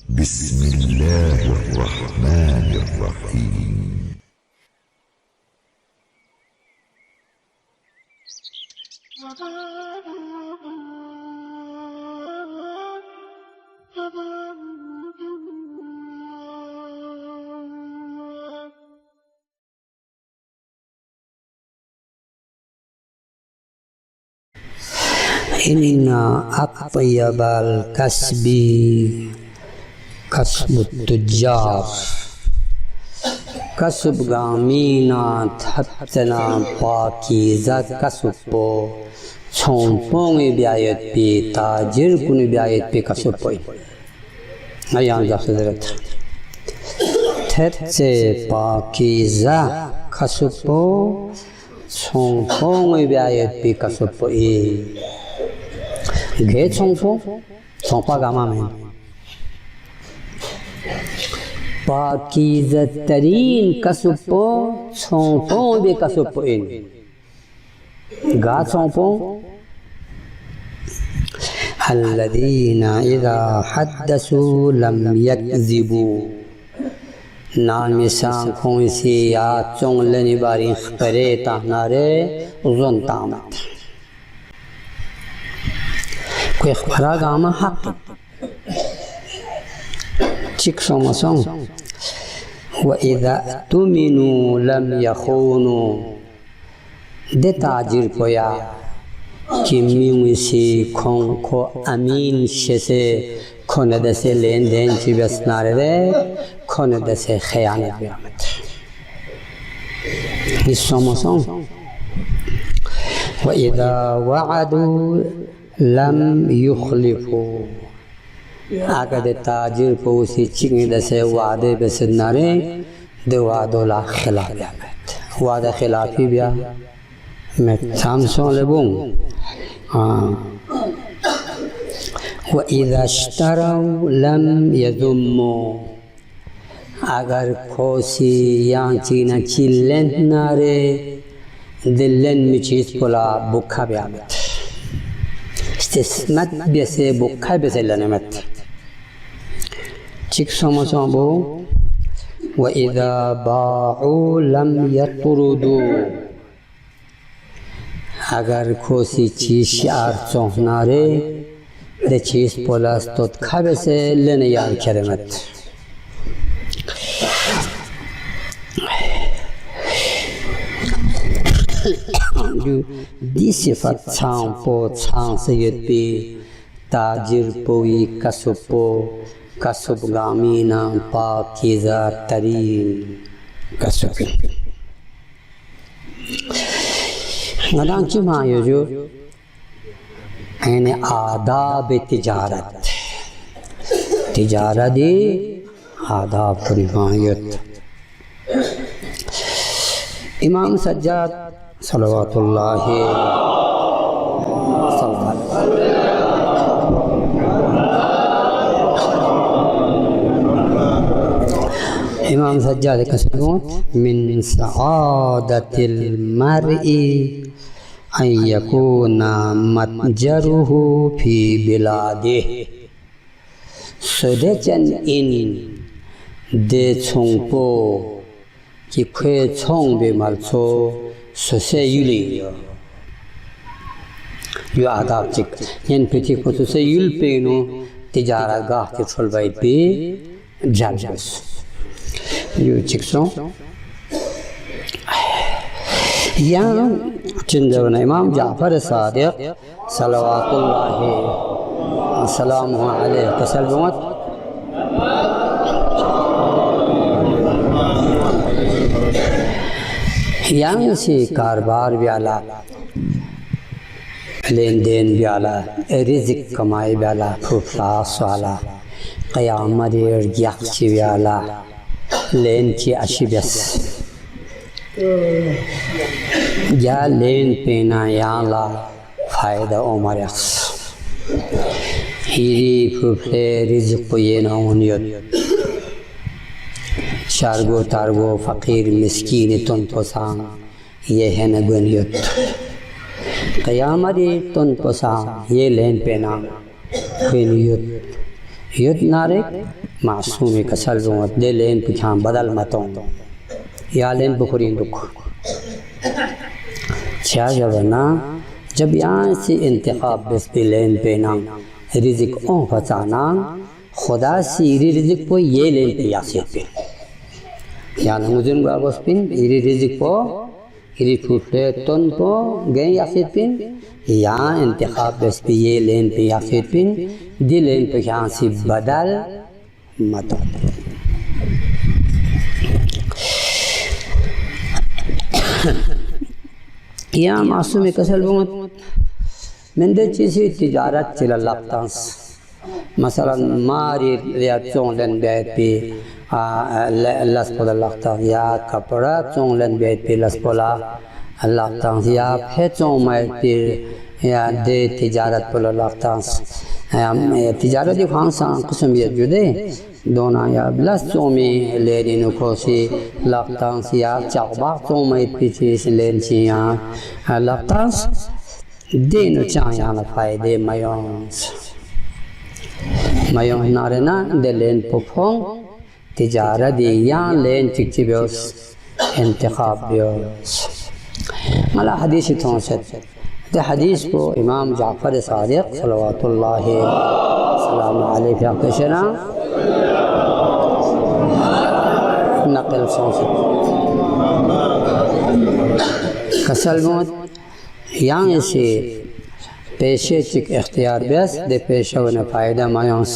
بسم الله الرحمن الرحيم. إن أطيب الكسب كسب التجار كسب غامينا تحتنا پاکیزہ کسب پو چھومپوں بیایت پی تاجر کن بیایت پی کسب پوئی ایان جا حضرت تھت سے پاکیزہ کسب پو چھومپوں بیایت پی کسب پوئی گھے چھومپوں چھومپا گاما میں پاکیزہ ترین کسب پو چھومپوں بے کسب پوئی گا چھومپوں الذین اذا حدثوا لم یکذبوا نامی سانکھوں سے یا چونگ لنی باری خبرے تاہنارے ازن تامت کوئی خبرہ گاما حق چک سوما سوم وَإِذَا اؤْتُمِنُوا لَمْ يَخُونُوا دے تاجر کویا کہ میوی سی کھون کو امین شسے کھوند سے لین دین چی بسنارے دے کھوند سے خیانت بیامت اس سوما سوم وَإِذَا وَعَدُوا لَمْ يُخْلِفُوا آگا دے تاجر کو اسی چکنی دے سے وعدے بسنارے دے وعدو لا خلاف بیامت وعدہ خلافی بیا میں سامسون لبوں وَإِذَا اشْتَرَوْا لَمْ يَذُمُّوا اگر کھوسی یان چینا چلن نارے دلن میں چیز پلا بکھا بیامت استثمت بیسے بکھا بیسے لنمت چک سوما سومبو وَإِذَا بَاعُوا لَمْ يَطْرُدُوا اگر کھوسی چیز شعار چونہنارے دے چیز پولاس تو کھابے سے لینے یار کرمت دی صفت چھان پو چھان سید پی تاجر پوی کسب پو کسب گامینا پاکیزہ ترین کسب ندان چی مایو جو این آداب تجارت تجارتی آداب پریمایت امام سجاد صلوات اللہ امام سجاد کسبون من سعادت المرء ان یکون متجره فی بلاده سده چن این ده چونگ پو کی کھوئے چونگ بے ملچو سوسے یولی یو آداب چک ین پیٹی کو سوسے یول پینو تجارت گاہ کے چھول باید پی جال بس یو چک سو یہاں چندونا امام جعفر صادق صلوات اللہ السلام علیہ تسلمت یہاں سے کاربار بیالا لین دین بیالا رزق کمائی بیالا پھوپلاس والا قیامت ارگیخ چی بیالا لین چی اشی بیس یا لین پینا یا لا فائدہ عمر اخس ہیری پھوپلے رزق کو یہ ناونیت شارگو تارگو فقیر مسکین تن پسان یہ ہے نگنیت قیامت تن پسان یہ لین پینا خینیت युद्ध नारे मासूमी कसल रूमत दे लेन पिछां बदल मतों या लेन बुखरी दुख क्या जबना जब यहाँ से इंतखाब बस पे लेन पे ना रिजिक ओ फसाना खुदा सीरी रिजिक को ये लेन पे यासियत पे या नमुजन गागोस पिन इरी रिजिक को इरी फुटे तन को गए यासियत पिन यहाँ इंतखाब बस पे ये लेन पे यासियत पिन दी लेन पे यहाँ से बदल मतों या मासूम कसल बुमत मंदे चीज़ी तिजारत चला लगतांस मसलन मारी या चोंलन बैठ पे लस पोला लगतांस या कपड़ा चोंलन बैठ पे लस पोला लगतांस या फिर चों में पे या दे तिजारत पोला लगतांस तिजारत ये खान सा कुछ भी जुदे दोना या लस चों में लेने नुकोसी लगतांस या चाबा चों में पीछे से लेन चिया लगतांस देनो चाया ना फायदे मायोंस मायों नारे ना दे लेन पुफों तिजारत या लेन चिक्चिबियोस इंतखाब बियोस मला हदीस थोंसत ते हदीस को इमाम जाफर सादिक सल्लल्लाहु अलैहि वसल्लम नकल थोंसत कसल मौत यहाँ से पेशे चिक इख्तियार बेस दे पेशे वन फ़ायदा मायोंस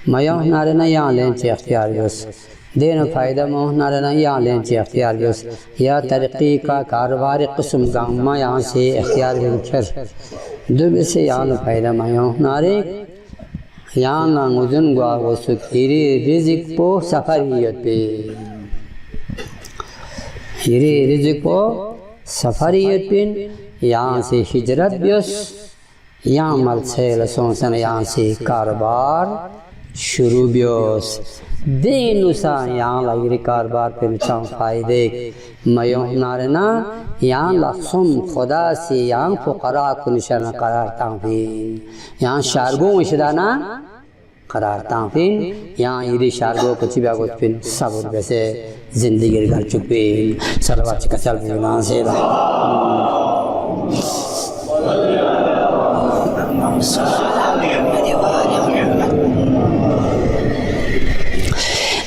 मायों नारे ना यहाँ लें चे इख्तियार बेस देना फ़ायदा मोह नारे ना यहाँ लें चे इख्तियार बेस या तरक्की का कारोबारी किस्म गामा यहाँ से इख्तियार बेंचर दुबे से यहाँ फ़ायदा मायों नारे यहाँ ना मुझन गुआ वो सुखीरी रिज़िक को सफ़रियत पे हिरी रिज़िक को सफ़रियत पे यहाँ से हिजरत बियस यहाँ मल से लसोंसन यहाँ से कारोबार शुरू बियस देनुसा यहाँ लगी कारोबार पे चां फायदे मयों नारे ना यहाँ लसुम खुदा से यहाँ फुकरा को निशाना करार तांफिन यहाँ शारगों इशदाना करार तांफिन यहाँ इरी शारगों को चिबिया को पिन सब वैसे जिंदगी घर चुके सलवार चिकसल बिना से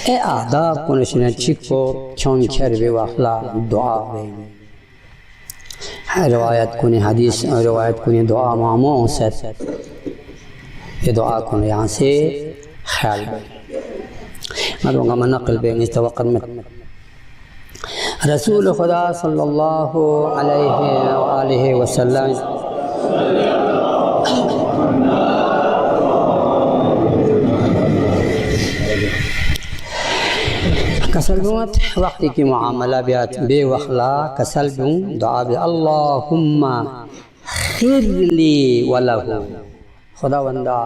ए आदाब को नशना चिको चौन चरबे वाखला दुआ में रवायत को ने हदीस रवायत को ने दुआ मामो से ये दुआ को यहाँ से ख्याल मदों का मनक़ल पे इस तवक़्क़त में रसूल खुदा सल्लल्लाहु अलैहि वसल्लम कसलबुत वक्त की मामला बेवखला कसलबुं दुआ बे अल्लाहुम्मा खिरली वलहु खुदा वंदा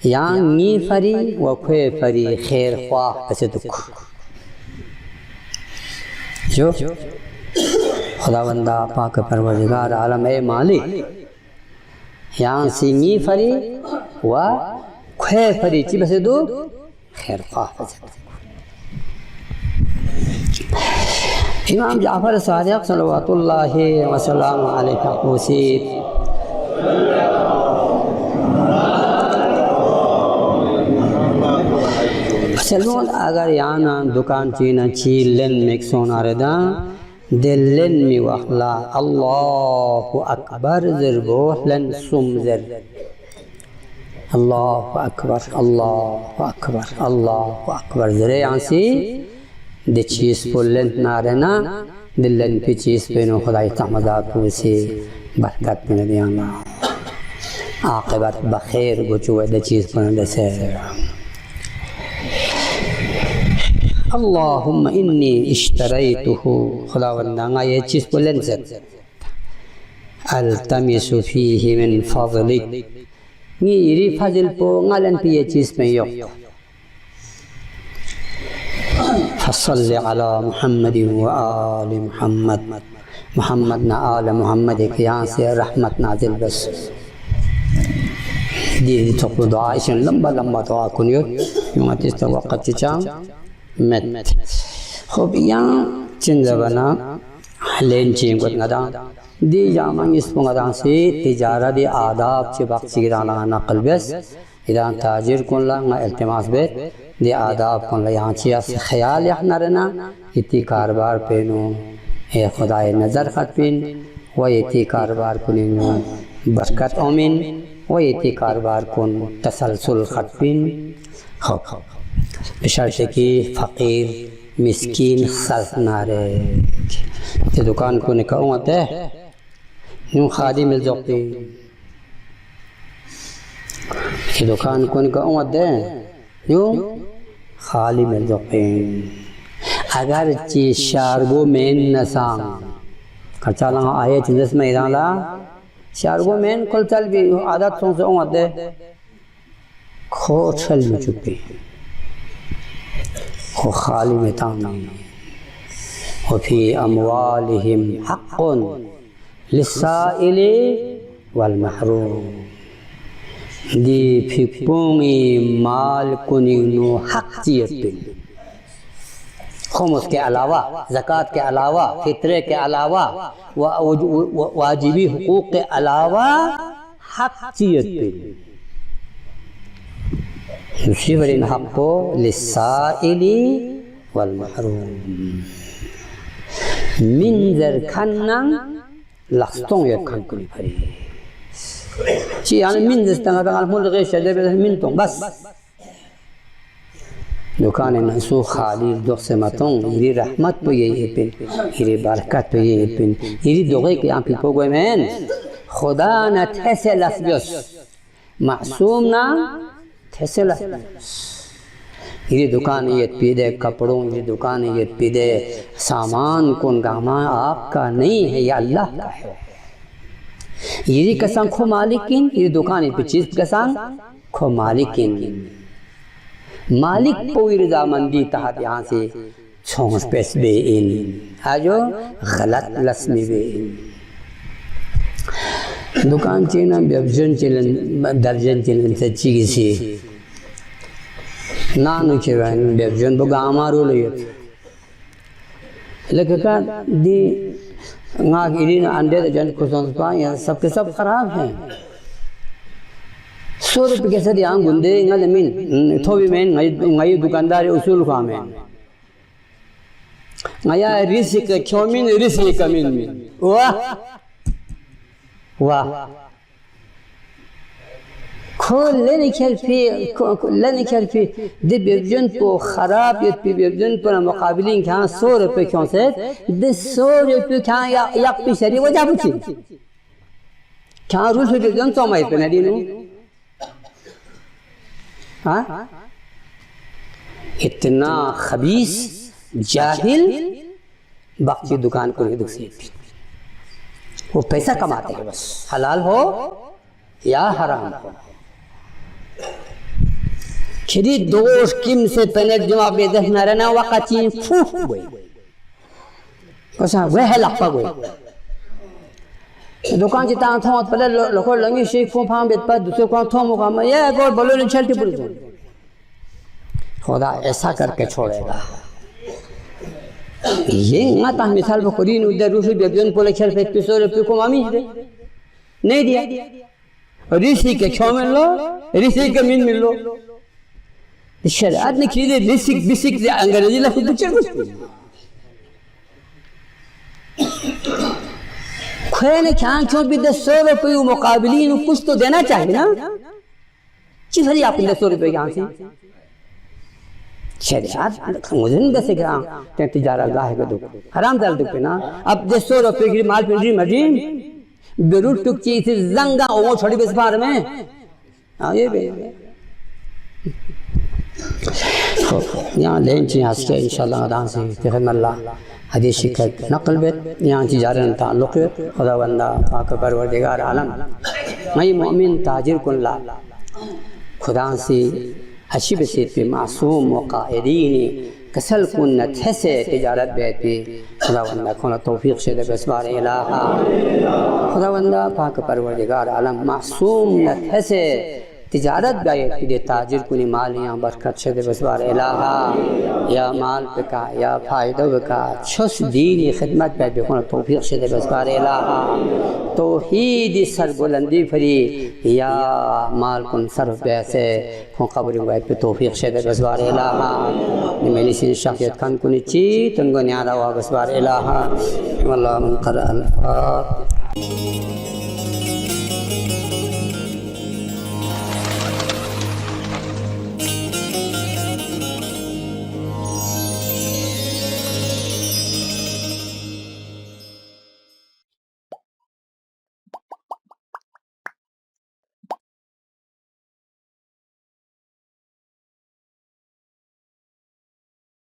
यहाँ नी फरी व खे फरी खैर ख्वाह कैसे दुख जो खुदा वंदा पाक परवरदिगार आलम ए मालिक यहाँ से नी फरी व खे फरी ची बसे दो खैर ख्वाह कैसे दुख इमाम जाफर सादिक सल्लल्लाहु अलैहि वसल्लम सलमान अगर यहाँ ना दुकान चीना ची लेन में सोना रदा दिलन में वखला अल्लाहु अकबर ज़रबो लन सुमज़र अल्लाहु अकबर अल्लाहु अकबर अल्लाहु अकबर ज़रे यहाँ से दे चीज़ को लेन ना रहना दिलन पे चीज़ पे नो खुदाई तहमदात से बरकत में दियाना आक़िबत बख़ैर गुचुए दे चीज़ पर दे अल्लाहुम्मा इन्नी इश्तरैतुहु खुदावंदा ये चीज़ को लेन से अल्तमिसु फीहि मिन फ़ज़लिक ये इरी फज़ल को ngalen पे ये चीज़ में यो फसल्लि अला मुहम्मद व आलि मुहम्मद मुहम्मद ना आल मुहम्मद के यहाँ से रहमत नाजिल बस دي تقول دعاء إيش لمبا دعاء كنيوت يوم تستوى وقت تجام مت خب يان چندبنا لين چين قد ندا دي جامع اسمه ندا سي تجارة دي آداب چه بخشي گرانا نقل بس إذا تاجر كن لا التماس بيت دي آداب كن لا يان چيا خیال يحنرنا इति कारबार पेनो ए खुदाए नजर खत पिन व इति कारबार कुनिनो बरकत ओमिन व इति कारबार कुन तसलसल खत पिन हो बशर्ते कि फकीर मिस्कीन खल्फ नारे ते दुकान को निकाऊं आते यूं खादी मिल जाती ते दुकान को निकाऊं आते यूं खाली मिल जाते अगर ची शारगो मेन नसांग खर्चा लगा आये चिंदस में इराला शारगो मेन कुल चल भी आदत सोच से उम्मते खो चल में चुपी खो खाली में तामी वफी अमवालिहिम हक़्क़ुन लिस्साइली वल महरूम दी फिक्पोंगी माल कुनिनो हक चीज़ खुमुस के अलावा ज़कात के अलावा फित्रे के अलावा वाजिबी हुकूक के अलावा हक चीज़ पे दूसरी बड़ी हक को लिस्साइली वल महरूम मिन ज़रखन्ना लख्तों ये खन कुली भरी ची यानी मिन ज़स्तना तंगाल मुल गए शजर पे मिन तो बस दुकान नसू खाली दो से मतों इरी रहमत पे ये पिन इरी बरकत पे ये पिन इरी दोगे के आप पिपो गए मैन खुदा न थैसे लस्बियस मासूम ना थैसे लस्बियस इरी दुकान ये पीदे कपड़ों ये दुकान ये पीदे सामान कौन गामा आपका नहीं है या अल्लाह का है इरी कसम खो मालिकिन इरी दुकान पे चीज कसम खो मालिकिन मालिक कोई रजामंदी तहत यहाँ से छोंस पेश बे इन आजो गलत लस्मी बे इन दुकान चीना बेबजन चिलन दर्जन चिलन से चीज़ी नानु चिवन बेबजन तो गामारू लियो लेकिन का दी नागिरी न अंडे जन कुछ पाए सबके सब खराब हैं 100 रुपये के साथ यहाँ गुंडे इंगल मीन थोड़ी में नई दुकानदार उसूल का में नया रिस्क क्यों मीन रिस्क मीन वाह वाह खोल लेने खेल पे दे बेबजन को खराब ये बेबजन पर मुकाबले क्या 100 रुपये क्यों से दे 100 रुपये क्या या पिछड़ी वजह पूछी क्या रूस बेबजन तो मैं पे नहीं नू हाँ इतना खबीस जाहिल बाकी दुकान को नहीं दुखी वो पैसा कमाते हैं बस हलाल हो या हराम हो खिरी दोष किम से पहले जवाब दे दस न रहना वक़्ती फूफ गई कैसा वह लपा गई दुकान की तांग थों पहले लोगों लंगी शेख फूफ हम बेट पर दूसरे को थों मुकाम ये गोल बलों ने चलती पुलिस खुदा ऐसा करके छोड़ेगा ये माता मिसाल बकरी ने उधर रूसी बेबजन पोले चल पे 100 रुपये को मामी दे नहीं दिया रिसी के क्यों मिल लो रिसी के मीन मिल लो शरीयत ने की दे रिसी बिसिक दे अंग्रेजी लफ्ज़ तो चल खोए ने क्या क्यों भी 100 रुपये मुकाबली नु कुछ तो देना चाहिए ना चीज़ हरी आप 100 रुपये यहाँ से शरीयत मुझे नहीं दसे क्या ते तिजारा गाहे को दो हराम दल दो पे ना अब 100 रुपये की माल पिंडी मर्जी बेरूट टुक चीज़ जंगा ओ छोड़ी बस बार में हाँ ये बे यहाँ लेन चीज़ आज के इंशाल्लाह अदान से फिर अल्लाह हदीस शिकत नकल बेत यहाँ तिजारत ताल्लुक़ खुदा बंदा पाक परवरदिगार आलम मैं मोमिन ताजिर कुल्ला खुदा से अच्छी बसीत पे मासूम मुक़ाइदीन कसल कुन्नत से तिजारत बेत पे खुदा बंदा खुदा तौफीक से बसबार इलाहा खुदा बंदा पाक परवरदिगार आलम मासूम नत से तिजारत गाये दे ताजिर कुनी माल यहाँ बरकत से दे बसवार इलाहा या माल पे का या फ़ायदा का छुस दीनी खिदमत पे बेखुन तौफीक से दे बसवार इलाहा तौहीद सरबुलंदी फरी या माल कुन सरफ बैसे खो खबरी गाय पे तौफीक से दे बसवार इलाहा मेरी सी शख्सियत खान कुनी ची तुमको न्यारा हुआ बसवार इलाहा वल्लाह मन कर अल्फातिहा।